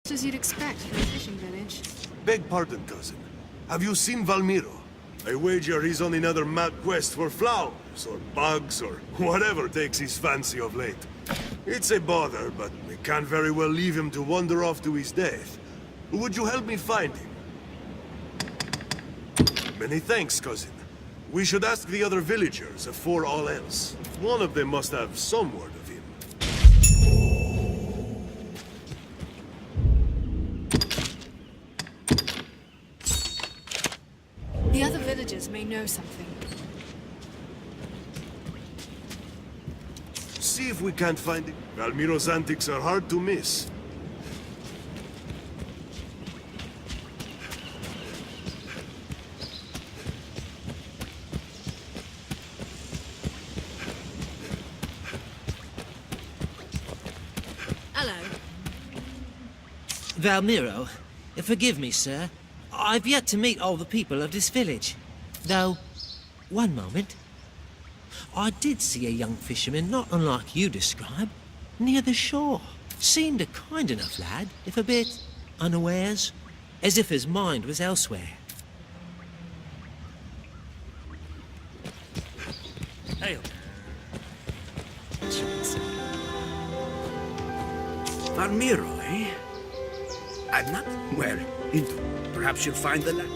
As you'd expect from a fishing village. Beg pardon, cousin. Have you seen Valmiro? I wager he's on another mad quest for flowers, or bugs, or whatever takes his fancy of late. It's a bother, but we can't very well leave him to wander off to his death. Would you help me find him? Many thanks, cousin. We should ask the other villagers afore all else. One of them must have some word of him. The other villagers may know something. See if we can't find him. Valmiro's antics are hard to miss. Hello. Valmiro, forgive me, sir. I've yet to meet all the people of this village. Though, one moment. I did see a young fisherman not unlike you describe, near the shore. Seemed a kind enough lad, if a bit unawares, as if his mind was elsewhere. Hail. Valmiro, eh? I'm not well into. Perhaps you'll find the land.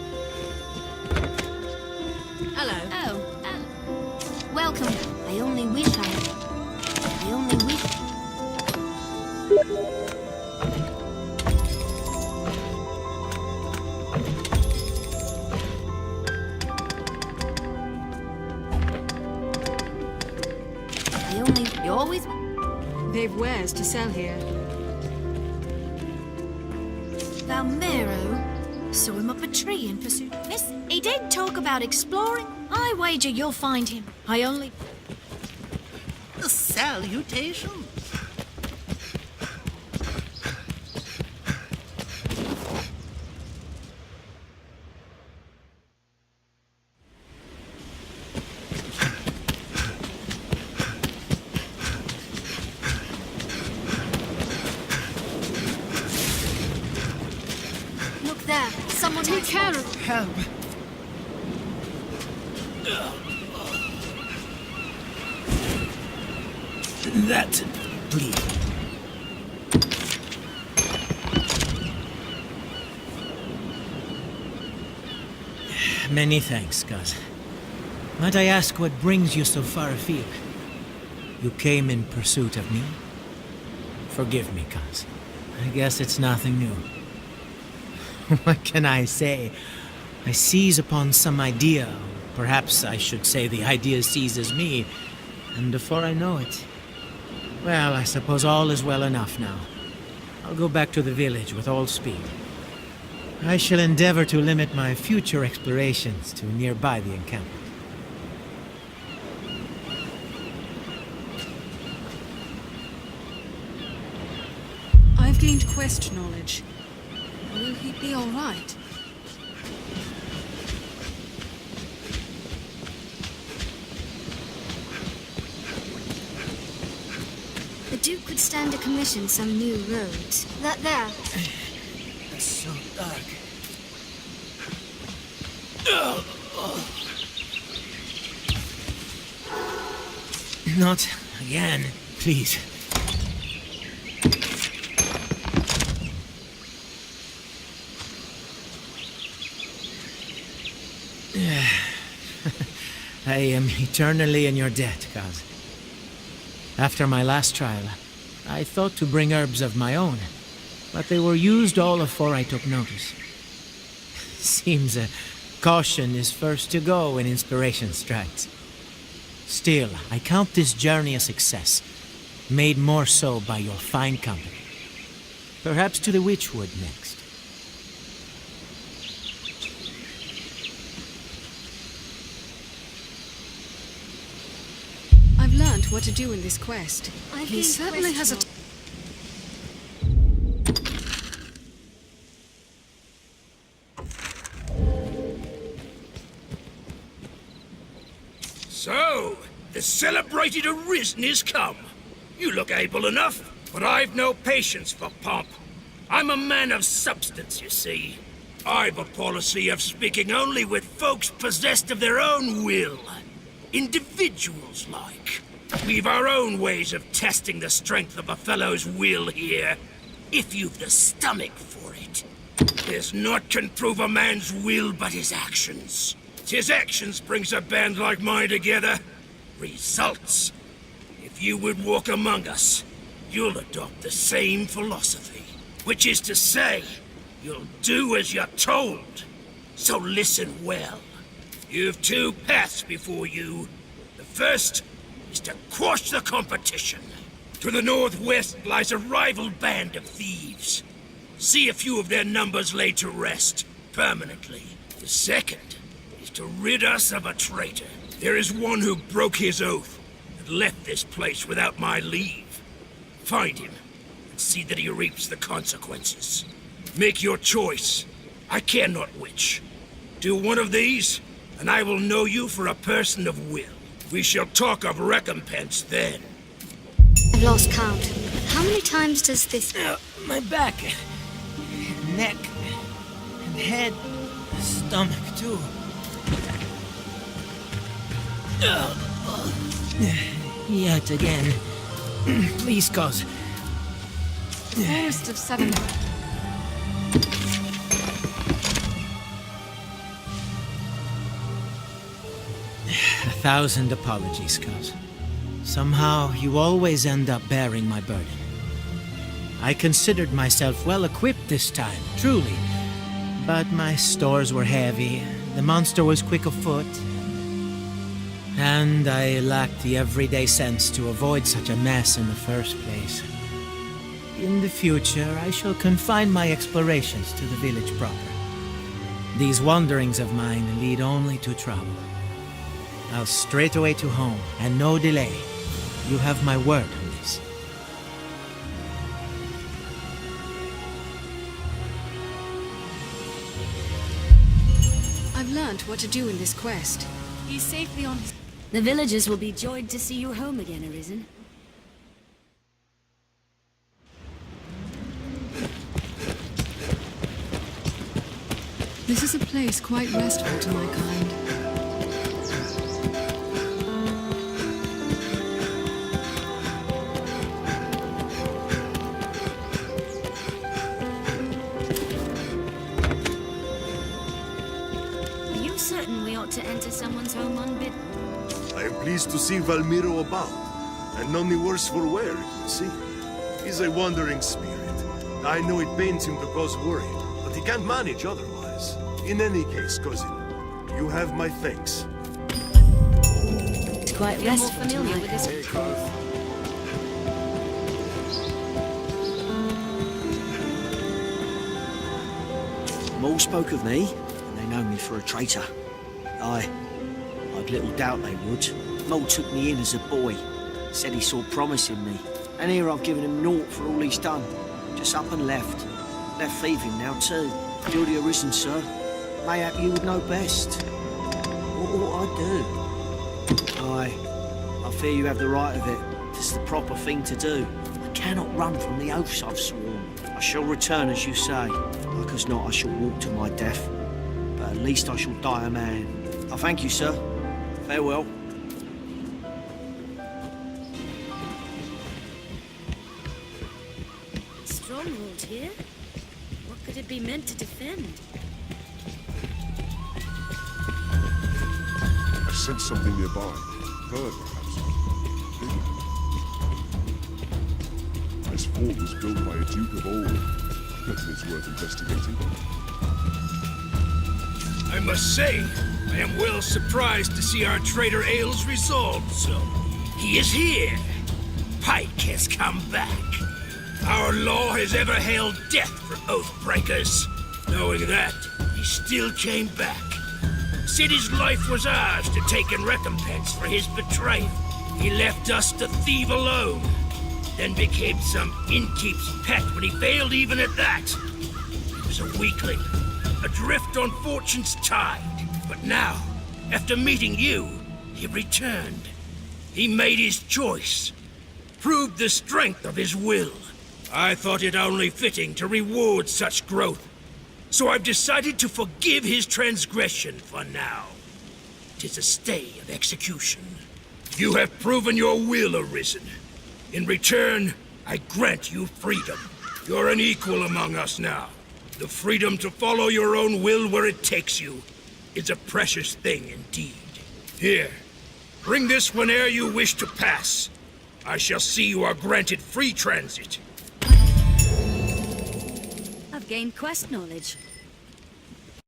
Hello. Oh, welcome. I only wish I only wish... You always... They've wares to sell here. Valmiro saw him up a tree in pursuit. Listen, he did talk about exploring. I wager you'll find him. I only... Salutations. Look there. Someone... Take care of... Help. That, please. Many thanks, Cuz. Might I ask what brings you so far afield? You came in pursuit of me? Forgive me, Cuz. I guess it's nothing new. What can I say? I seize upon some idea, or perhaps I should say the idea seizes me, and before I know it... Well, I suppose all is well enough now. I'll go back to the village with all speed. I shall endeavor to limit my future explorations to nearby the encampment. I've gained quest knowledge. Will he be all right? The Duke could stand to commission some new roads. That there. It's so dark. Not again, please. I am eternally in your debt, Kaz. After my last trial, I thought to bring herbs of my own, but they were used all afore I took notice. Seems caution is first to go when inspiration strikes. Still, I count this journey a success, made more so by your fine company. Perhaps to the Witchwood next. I've learned what to do in this quest. I've He gained certainly quest has a... knowledge. So, the celebrated Arisen is come. You look able enough, but I've no patience for pomp. I'm a man of substance, you see. I've a policy of speaking only with folks possessed of their own will. Individuals, like. We've our own ways of testing the strength of a fellow's will here, if you've the stomach for it. There's naught can prove a man's will but his actions. It's his actions brings a band like mine together. Results. If you would walk among us, you'll adopt the same philosophy. Which is to say, you'll do as you're told. So listen well. You've two paths before you. The first is to quash the competition. To the northwest lies a rival band of thieves. See a few of their numbers laid to rest, permanently. The second is to rid us of a traitor. There is one who broke his oath and left this place without my leave. Find him and see that he reaps the consequences. Make your choice. I care not which. Do one of these, and I will know you for a person of will. We shall talk of recompense then. I've lost count. How many times does this... My back, neck, and head, stomach too. Yet again. Please, cuz. Forest of Seven. 1,000 apologies, cuz. Somehow, you always end up bearing my burden. I considered myself well equipped this time, truly. But my stores were heavy, the monster was quick of foot, and I lacked the everyday sense to avoid such a mess in the first place. In the future, I shall confine my explorations to the village proper. These wanderings of mine lead only to trouble. I'll straight away to home, and no delay. You have my word on this. I've learned what to do in this quest. He's safely on his... The villagers will be joyed to see you home again, Arisen. This is a place quite restful to my kind. Are you certain we ought to enter someone's home unbidden? I am pleased to see Valmiro about, and none the worse for wear, it would seem. He's a wandering spirit. I know it pains him to cause worry, but he can't manage otherwise. In any case, cousin, you have my thanks. It's quite restful familiar with this. All spoke of me, and they know me for a traitor. I'd little doubt they would. Mole took me in as a boy, said he saw promise in me. And here I've given him naught for all he's done. Just up and left. Left thieving now too. You're the Arisen, sir. Mayhap you would know best. What ought I do? I fear you have the right of it. It's the proper thing to do. I cannot run from the oaths I've sworn. I shall return as you say. Like as not, I shall walk to my death. But at least I shall die a man. I thank you, sir. Farewell. Stronghold here? What could it be meant to defend? I sensed something nearby. Bird, perhaps. Big. This fort was built by a duke of old. I reckon it's worth investigating. I must say, I am well surprised to see our traitor Ailes resolved so. He is here. Pike has come back. Our law has ever held death for oath breakers. Knowing that, he still came back. Said his life was ours to take in recompense for his betrayal. He left us to thieve alone, then became some innkeep's pet when he failed even at that. He was a weakling, adrift on fortune's tide. But now, after meeting you, he returned. He made his choice, proved the strength of his will. I thought it only fitting to reward such growth. So I've decided to forgive his transgression for now. 'Tis a stay of execution. You have proven your will, Arisen. In return, I grant you freedom. You're an equal among us now. The freedom to follow your own will where it takes you is a precious thing indeed. Here, bring this whene'er you wish to pass. I shall see you are granted free transit. I've gained quest knowledge.